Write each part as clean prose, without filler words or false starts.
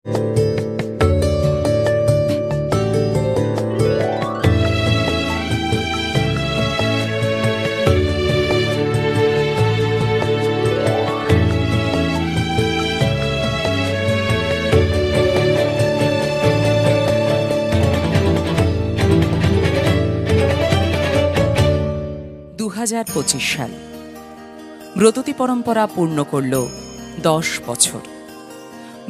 2025 সাল ব্রততী পরম্পরা পূর্ণ করল 10 বছর।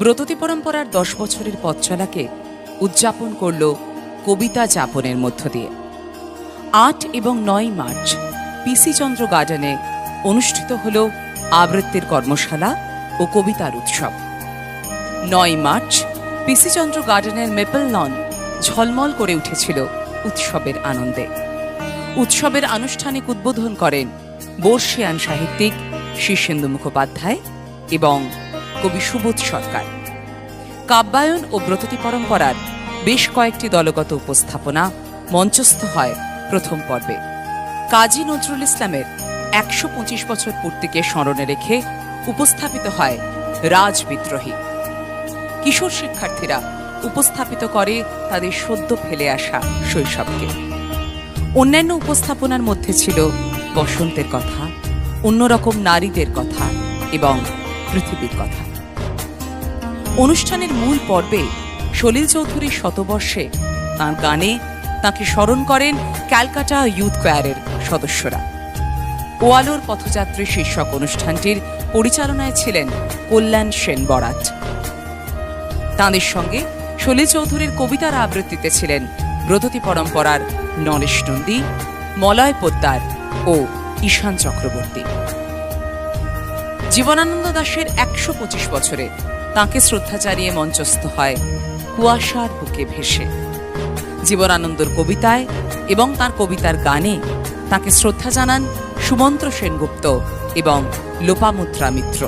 ব্রততী পরম্পরার 10 বছরের পথ চলাকে উদযাপন করল কবিতা যাপনের মধ্য দিয়ে। 8 এবং 9 মার্চ পিসি চন্দ্র গার্ডেনে অনুষ্ঠিত হল আবৃত্তির কর্মশালা ও কবিতার উৎসব। 9 মার্চ পিসি চন্দ্র গার্ডেনের মেপল লন ঝলমল করে উঠেছিল উৎসবের আনন্দে। উৎসবের আনুষ্ঠানিক উদ্বোধন করেন বর্ষিয়ান সাহিত্যিক শীর্ষেন্দু মুখোপাধ্যায় এবং কবি সুবোধ সরকার। কাব্যায়ন ও ব্রততী পরম্পরার বেশ কয়েকটি দলগত উপস্থাপনা মঞ্চস্থ হয় প্রথম পর্বে। কাজী নজরুল ইসলামের 125 বছর পূর্তিকে স্মরণে রেখে উপস্থাপিত হয় রাজবিদ্রোহী। কিশোর শিক্ষার্থীরা উপস্থাপিত করে তাদের সদ্য ফেলে আসা শৈশবকে। অন্যান্য উপস্থাপনার মধ্যে ছিল বসন্তের কথা, অন্যরকম নারীদের কথা এবং পৃথিবীর কথা। অনুষ্ঠানের মূল পর্বে সলিল চৌধুরীর শতবর্ষে তাঁর গানে তাঁকে স্মরণ করেন ক্যালকাটা ইউথ কোয়ারের সদস্যরা। ওয়ালোর পথযাত্রী শীর্ষক অনুষ্ঠানটির পরিচালনায় ছিলেন কল্যাণ সেন বরাট। তাঁদের সঙ্গে সলিল চৌধুরীর কবিতার আবৃত্তিতে ছিলেন ব্রততী পরম্পরার নরেশ নন্দী, মলয় পোদ্দার ও ঈশান চক্রবর্তী। জীবনানন্দ দাশের 125 বছরে তাঁকে শ্রদ্ধা জানিয়ে মঞ্চস্থ হয় কুয়াশার বুকে ভেসে। জীবনানন্দর কবিতায় এবং তাঁর কবিতার গানে তাঁকে শ্রদ্ধা জানান সুমন্ত্র সেনগুপ্ত এবং লোপামুদ্রা মিত্র।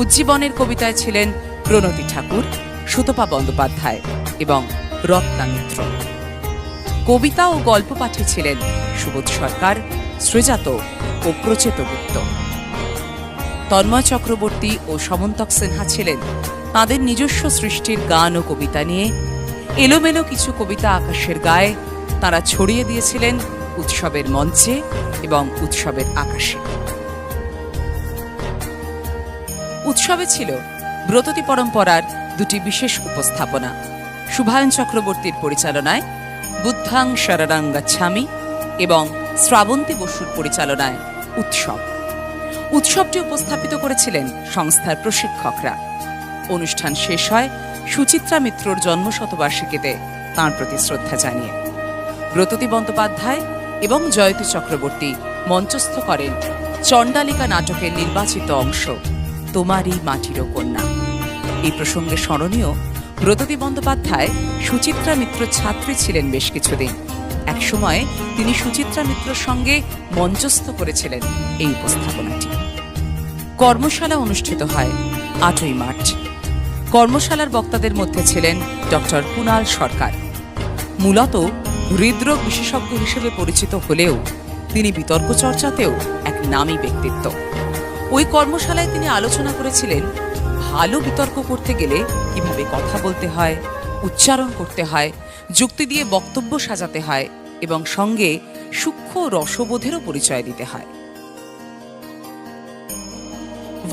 উজ্জীবনের কবিতায় ছিলেন প্রণতি ঠাকুর, সুতপা বন্দ্যোপাধ্যায় এবং রত্না মিত্র। কবিতা ও গল্প পাঠে ছিলেন সুবোধ সরকার, শ্রীজাত ও প্রচেত গুপ্ত। তন্ময় চক্রবর্তী ও সমন্তক সিনহা ছিলেন তাঁদের নিজস্ব সৃষ্টির গান ও কবিতা নিয়ে। এলোমেলো কিছু কবিতা আকাশের গায়ে তাঁরা ছড়িয়ে দিয়েছিলেন উৎসবের মঞ্চে এবং উৎসবের আকাশে। উৎসবে ছিল ব্রততী পরম্পরার দুটি বিশেষ উপস্থাপনা। শুভায়ন চক্রবর্তীর পরিচালনায় বুদ্ধাং শরণাং গচ্ছামি এবং শ্রাবন্তী বসুর পরিচালনায় উৎসব। উৎসবটি উপস্থাপিত করেছিলেন সংস্থার প্রশিক্ষকরা। অনুষ্ঠান শেষ হয় সুচিত্রা মিত্রর জন্মশতবার্ষিকীতে তাঁর প্রতি শ্রদ্ধা জানিয়ে। ব্রততী বন্দ্যোপাধ্যায় এবং জয়তী চক্রবর্তী মঞ্চস্থ করেন চণ্ডালিকা নাটকের নির্বাচিত অংশ তোমারই মাটিরও কন্যা। এই প্রসঙ্গে স্মরণীয়, ব্রততী বন্দ্যোপাধ্যায় সুচিত্রা মিত্র ছাত্রী ছিলেন বেশ কিছুদিন। একসময় তিনি সুচিত্রা মিত্রর সঙ্গে মঞ্চস্থ করেছিলেন এই উপস্থাপনাটি। কর্মশালা অনুষ্ঠিত হয় 8ই মার্চ। কর্মশালার বক্তাদের মধ্যে ছিলেন ডক্টর কুণাল সরকার। মূলত হৃদরোগ বিশেষজ্ঞ হিসেবে পরিচিত হলেও তিনি বিতর্ক চর্চাতেও এক নামী ব্যক্তিত্ব। ওই কর্মশালায় তিনি আলোচনা করেছিলেন ভালো বিতর্ক করতে গেলে কিভাবে কথা বলতে হয়, উচ্চারণ করতে হয়, যুক্তি দিয়ে বক্তব্য সাজাতে হয় এবং সঙ্গে সূক্ষ্ম রসবোধেরও পরিচয় দিতে হয়।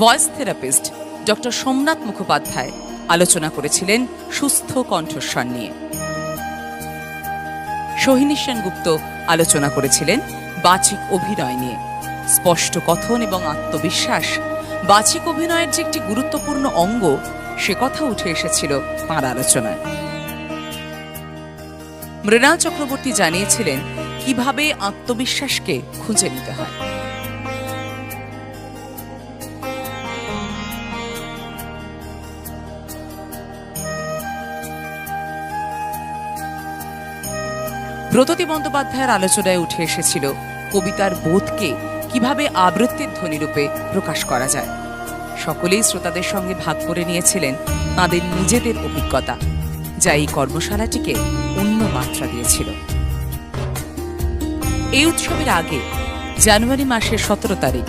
Voice therapist doctor Somnath Mukhopadhyay আলোচনা করেছিলেন সুস্থ কণ্ঠস্বর নিয়ে। সোহিনী সেনগুপ্ত আলোচনা করেছিলেন বাচিক অভিনয় নিয়ে। স্পষ্ট কথন এবং আত্মবিশ্বাস বাচিক অভিনয়ের যে একটি গুরুত্বপূর্ণ অঙ্গ, সে কথা উঠে এসেছিল তাঁর আলোচনায়। মৃণাল চক্রবর্তী জানিয়েছিলেন কিভাবে আত্মবিশ্বাসকে খুঁজে নিতে হয়। ব্রততী বন্দ্যোপাধ্যায়ের আলোচনায় উঠে এসেছিল কবিতার বোধকে কিভাবে আবৃত্তির ধ্বনিরূপে প্রকাশ করা যায়। সকলেই শ্রোতাদের সঙ্গে ভাগ করে নিয়েছিলেন তাঁদের নিজেদের অভিজ্ঞতা, যা এই কর্মশালাটিকে অন্য মাত্রা দিয়েছিল। এই উৎসবের আগে জানুয়ারি মাসের 17 তারিখ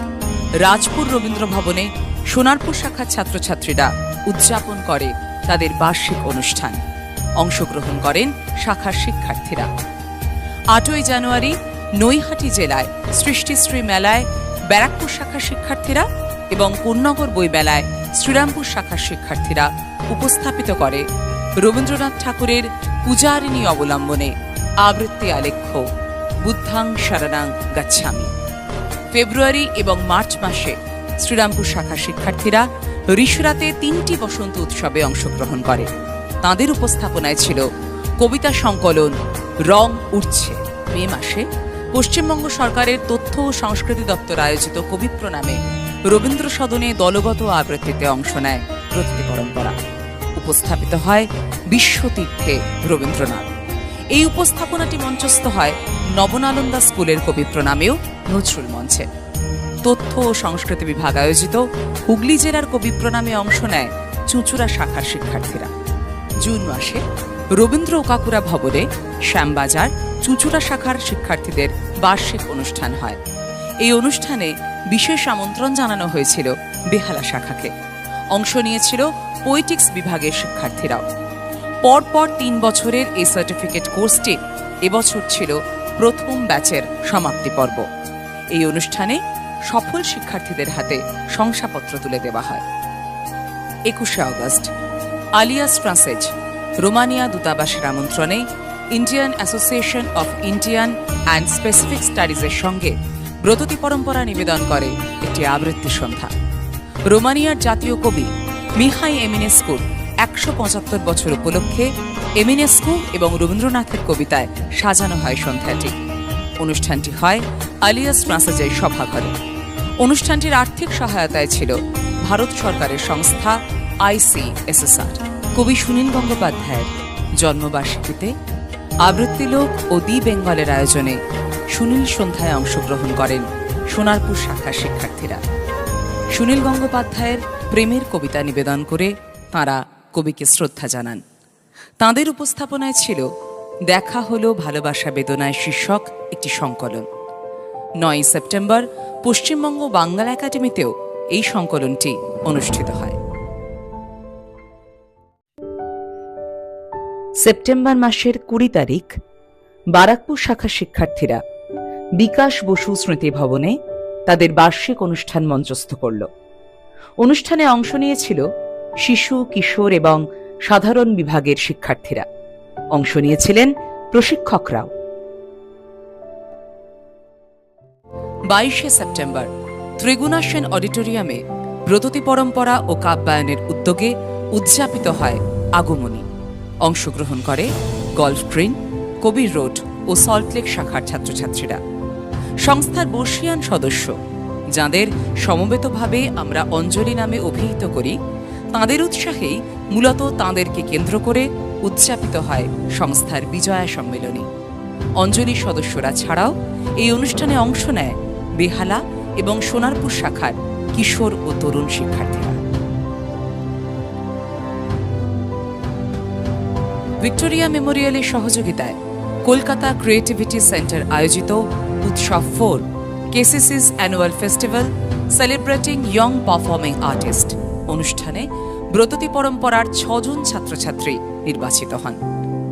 রাজপুর রবীন্দ্র ভবনে সোনারপুর শাখার ছাত্রছাত্রীরা উদযাপন করে তাদের বার্ষিক অনুষ্ঠান। অংশগ্রহণ করেন শাখার শিক্ষার্থীরা। 8ই জানুয়ারি নৈহাটি জেলায় সৃষ্টিশ্রী মেলায় ব্যারাকপুর শাখার শিক্ষার্থীরা এবং কোন্নগর বইমেলায় শ্রীরামপুর শাখার শিক্ষার্থীরা উপস্থাপিত করে রবীন্দ্রনাথ ঠাকুরের পূজারিণী অবলম্বনে আবৃত্তি আলেখ্য বুদ্ধাং শরণাং গচ্ছামি। ফেব্রুয়ারি এবং মার্চ মাসে শ্রীরামপুর শাখার শিক্ষার্থীরা ঋষরাতে 3টি বসন্ত উৎসবে অংশগ্রহণ করে। তাঁদের উপস্থাপনায় ছিল কবিতা সংকলন রং উঠছে। মে মাসে পশ্চিমবঙ্গ সরকারের তথ্য ও সংস্কৃতি দপ্তর আয়োজিত কবি প্রণামে রবীন্দ্র সদনে দলগত আবৃত্তিতে অংশ নেয় ব্রততী পরম্পরা। উপস্থাপিত হয় বিশ্বতীর্থে রবীন্দ্রনাথ। এই উপস্থাপনাটি মঞ্চস্থ হয় নবনালন্দা স্কুলের কবি প্রণামেও নজরুল মঞ্চে। তথ্য ও সংস্কৃতি বিভাগ আয়োজিত হুগলি জেলার কবি প্রণামে অংশ নেয় চুঁচুড়া শাখার শিক্ষার্থীরা। জুন মাসে রবীন্দ্র ওকাকুরা ভবনে শ্যামবাজার চুঁচুড়া শাখার শিক্ষার্থীদের বার্ষিক অনুষ্ঠান হয়। এই অনুষ্ঠানে বিশেষ আমন্ত্রণ জানানো হয়েছিল বেহালা শাখাকে। অংশ নিয়েছিল পোয়েটিক্স বিভাগের শিক্ষার্থীরাও। পরপর 3 বছরের এই সার্টিফিকেট কোর্সটি এবছর ছিল প্রথম ব্যাচের সমাপ্তি পর্ব। এই অনুষ্ঠানে সফল শিক্ষার্থীদের হাতে শংসাপত্র তুলে দেওয়া হয়। 21শে আগস্ট আলিয়াস ফ্রান্সেজ রোমানিয়া দূতাবাসের আমন্ত্রণে Indian association of Indian and specific স্টাডিজের সঙ্গে ব্রততী পরম্পরা নিবেদন করে একটি আবৃত্তি সন্ধ্যা। রোমানিয়ার জাতীয় কবি মিহাই এমিনেস্কুর 175 বছর উপলক্ষে এমিনেস্কু এবং রবীন্দ্রনাথের কবিতায় সাজানো হয় সন্ধ্যাটি। অনুষ্ঠানটি হয় আলিয়াস ফ্রান্সেজের সভাঘরে। অনুষ্ঠানটির আর্থিক সহায়তায় ছিল ভারত সরকারের সংস্থা ICSSR। কবি সুনীল গঙ্গোপাধ্যায়ের জন্মবার্ষিকীতে আবৃত্তিলোক ও দি বেঙ্গলের আয়োজনে সুনীল সন্ধ্যায় অংশগ্রহণ করেন সোনারপুর শাখার শিক্ষার্থীরা। সুনীল গঙ্গোপাধ্যায়ের প্রেমের কবিতা নিবেদন করে তাঁরা কবিকে শ্রদ্ধা জানান। তাঁদের উপস্থাপনায় ছিল দেখা হলো ভালোবাসা বেদনায় শীর্ষক একটি সংকলন। 9ই সেপ্টেম্বর পশ্চিমবঙ্গ বাংলা একাডেমিতেও এই সংকলনটি অনুষ্ঠিত হয়। সেপ্টেম্বর মাসের 20 তারিখ বারাকপুর শাখার শিক্ষার্থীরা বিকাশ বসু স্মৃতি ভবনে তাদের বার্ষিক অনুষ্ঠান মঞ্চস্থ করল। অনুষ্ঠানে অংশ নিয়েছিল শিশু, কিশোর এবং সাধারণ বিভাগের শিক্ষার্থীরা। অংশ নিয়েছিলেন প্রশিক্ষকরাও। 22শে সেপ্টেম্বর ত্রিগুণা সেন অডিটোরিয়ামে ব্রততী পরম্পরা ও কাব্যায়নের উদ্যোগে উদযাপিত হয় আগমনী। অংশগ্রহণ করে গল্ফ গ্রিন, কবির রোড ও সল্টলেক শাখার ছাত্রছাত্রীরা। সংস্থার বর্ষিয়ান সদস্য, যাঁদের সমবেতভাবে আমরা অঞ্জলি নামে অভিহিত করি, তাঁদের উৎসাহেই মূলত তাঁদেরকে কেন্দ্র করে উদযাপিত হয় সংস্থার বিজয়া সম্মেলনী। অঞ্জলি সদস্যরা ছাড়াও এই অনুষ্ঠানে অংশ নেয় বেহালা এবং সোনারপুর শাখার কিশোর ও তরুণ শিক্ষার্থীরা। ভিক্টোরিয়া মেমোরিয়ালের সহযোগিতায় কলকাতা ক্রিয়েটিভিটি সেন্টার আয়োজিত উৎসব 4 কেসিসিস annual festival celebrating young performing artist অনুষ্ঠানে ব্রততী পরম্পরার 6 জন ছাত্রছাত্রী নির্বাচিত হন।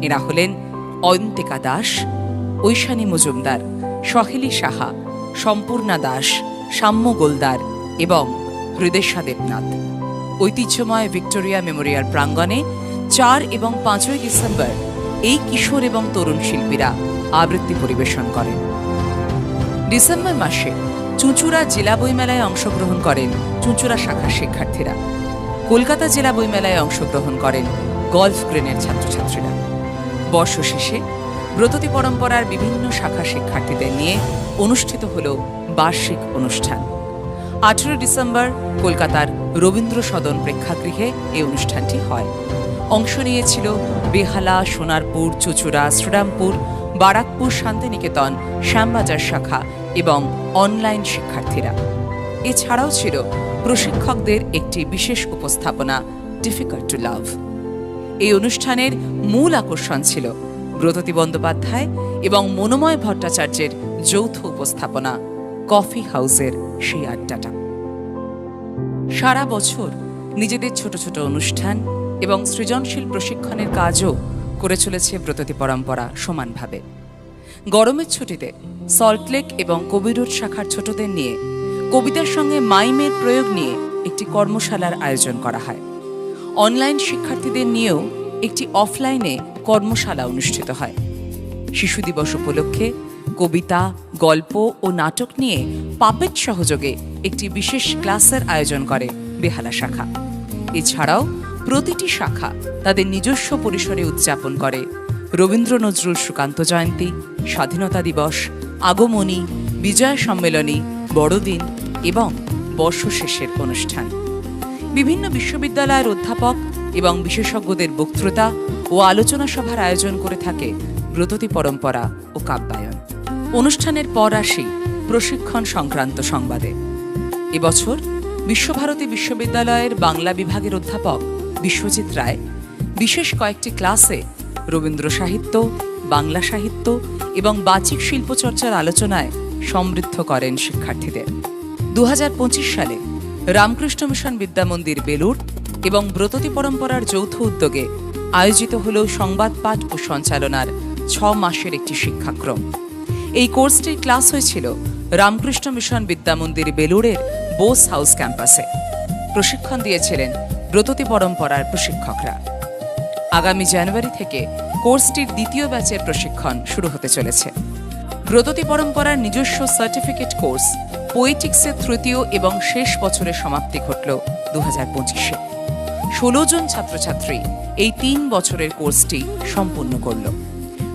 এরা হলেন অয়ন্তিকা দাস, ঐশানী মজুমদার, সহেলী সাহা, সম্পূর্ণা দাস, সাম্য গোলদার এবং হৃদেশা দেবনাথ। ঐতিহ্যময় ভিক্টোরিয়া মেমোরিয়াল প্রাঙ্গণে 4 এবং 5ই ডিসেম্বর এই কিশোর এবং তরুণ শিল্পীরা আবৃত্তি পরিবেশন করেন। ডিসেম্বর মাসে চুঁচুড়া জেলা বইমেলায় অংশগ্রহণ করেন চুঁচুড়া শাখার শিক্ষার্থীরা। কলকাতা জেলা বইমেলায় অংশগ্রহণ করেন গল্ফ গ্রিনের ছাত্রছাত্রীরা। বর্ষ শেষে ব্রততী পরম্পরার বিভিন্ন শাখা শিক্ষার্থীদের নিয়ে অনুষ্ঠিত হল বার্ষিক অনুষ্ঠান। 18 ডিসেম্বর কলকাতার রবীন্দ্র সদন প্রেক্ষাগৃহে এই অনুষ্ঠানটি হয়। অংশ নিয়েছিল বেহালা, সোনারপুর, চুঁচুড়া, শ্রীরামপুর, বারাকপুর, শান্তিনিকেতন, শ্যামবাজার শাখা এবং অনলাইন শিক্ষার্থীরা। এছাড়াও ছিল প্রশিক্ষকদের একটি বিশেষ উপস্থাপনা ডিফিকাল্ট টু লাভ। এই অনুষ্ঠানের মূল আকর্ষণ ছিল ব্রততী বন্দ্যোপাধ্যায় এবং মনোময় ভট্টাচার্যের যৌথ উপস্থাপনা কফি হাউসের সেই আড্ডাটা। সারা বছর নিজেদের ছোট ছোট অনুষ্ঠান এবং সৃজনশীল প্রশিক্ষণের কাজও করে চলেছে ব্রততী পরম্পরা সমানভাবে। গরমের ছুটিতে সল্টলেক এবং কবি রোড শাখার ছোটদের নিয়ে কবিতার সঙ্গে মাইমের প্রয়োগ নিয়ে একটি কর্মশালার আয়োজন করা হয়। অনলাইন শিক্ষার্থীদের নিয়েও একটি অফলাইনে কর্মশালা অনুষ্ঠিত হয়। শিশু দিবস উপলক্ষে কবিতা, গল্প ও নাটক নিয়ে পাপেট সহযোগে একটি বিশেষ ক্লাসের আয়োজন করে বেহালা শাখা। এছাড়াও প্রতিটি শাখা তাদের নিজস্ব পরিসরে উদযাপন করে রবীন্দ্র নজরুল সুকান্ত জয়ন্তী, স্বাধীনতা দিবস, আগমনী, বিজয় সম্মেলনী, বড়দিন এবং বর্ষশেষের অনুষ্ঠান। বিভিন্ন বিশ্ববিদ্যালয়ের অধ্যাপক এবং বিশেষজ্ঞদের বক্তৃতা ও আলোচনা সভার আয়োজন করে থাকে ব্রততী পরম্পরা ও কাব্যায়ন। অনুষ্ঠানের পর আসি প্রশিক্ষণ সংক্রান্ত সংবাদে। এবছর বিশ্বভারতী বিশ্ববিদ্যালয়ের বাংলা বিভাগের অধ্যাপক বিশ্বজিৎ রায় বিশেষ কয়েকটি ক্লাসে রবীন্দ্র সাহিত্য, বাংলা সাহিত্য এবং বাচিক শিল্পচর্চার আলোচনায় সমৃদ্ধ করেন শিক্ষার্থীদের। 2025 সালে রামকৃষ্ণ মিশন বিদ্যামন্দির বেলুড় এবং ব্রততী পরম্পরার যৌথ উদ্যোগে আয়োজিত হল সংবাদ পাঠ ও সঞ্চালনার 6 মাসের একটি শিক্ষাক্রম। এই কোর্সটির ক্লাস হয়েছিল রামকৃষ্ণ মিশন বিদ্যামন্দির বেলুড়ের বোস হাউস ক্যাম্পাসে। প্রশিক্ষণ দিয়েছিলেন ব্রততী পরম্পরার প্রশিক্ষকরা। আগামী জানুয়ারি থেকে কোর্সটির দ্বিতীয় ব্যাচের প্রশিক্ষণ শুরু হতে চলেছে। ব্রততী পরম্পরার নিজস্ব সার্টিফিকেট কোর্স পোয়েটিক্সের তৃতীয় এবং শেষ বছরের সমাপ্তি ঘটল 2025-এ। 16 জন ছাত্রছাত্রী এই 3 বছরের কোর্সটি সম্পূর্ণ করল।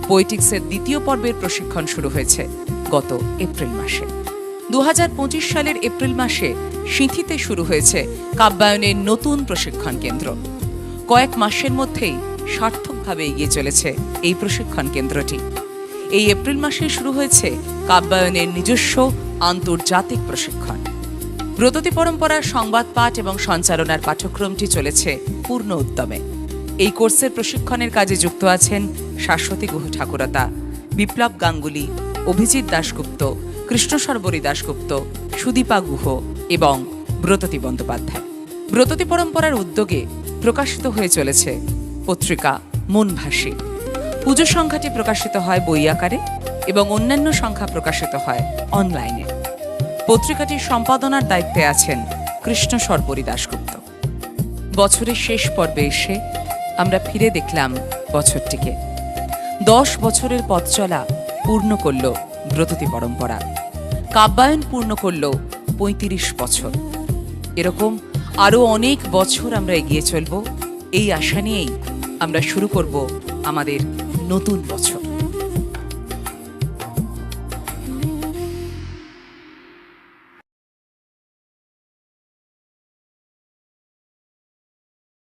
পোয়েটিক্সের দ্বিতীয় পর্বের প্রশিক্ষণ শুরু হয়েছে গত এপ্রিল মাসে। 2025 সালের এপ্রিল মাসে সিঁথিতে শুরু হয়েছে কাব্যায়নের নতুন প্রশিক্ষণ কেন্দ্র। কয়েক মাসের মধ্যেই সার্থকভাবে এগিয়ে চলেছে এই প্রশিক্ষণ কেন্দ্রটি। এই এপ্রিল মাসে শুরু হয়েছে কাব্যায়নের নিজস্ব আন্তর্জাতিক প্রশিক্ষণ। ব্রততী পরম্পরার সংবাদ পাঠ এবং সঞ্চালনার পাঠ্যক্রমটি চলেছে পূর্ণ উদ্যমে। এই কোর্সের প্রশিক্ষণের কাজে যুক্ত আছেন শাশ্বতী গুহ ঠাকুরতা, বিপ্লব গাঙ্গুলি, অভিজিৎ দাশগুপ্ত, কৃষ্ণ সর্বরী দাশগুপ্ত, সুদীপা গুহ এবং ব্রততী বন্দ্যোপাধ্যায়। ব্রততী পরম্পরার উদ্যোগে প্রকাশিত হয়ে চলেছে পত্রিকা মনভাসী। পুজো সংখ্যাটি প্রকাশিত হয় বই আকারে এবং অন্যান্য সংখ্যা প্রকাশিত হয় অনলাইনে। পত্রিকাটির সম্পাদনার দায়িত্বে আছেন কৃষ্ণ সর্বরী দাশগুপ্ত। বছরের শেষ পর্বে এসে আমরা ফিরে দেখলাম বছরটিকে। 10 বছরের পথ চলা পূর্ণ করল ব্রততী পরম্পরা। কাব্যায়ন পূর্ণ করল 35 বছর। এরকম আরও অনেক বছর আমরা এগিয়ে চলব, এই আশা নিয়েই আমরা শুরু করব আমাদের নতুন বছর।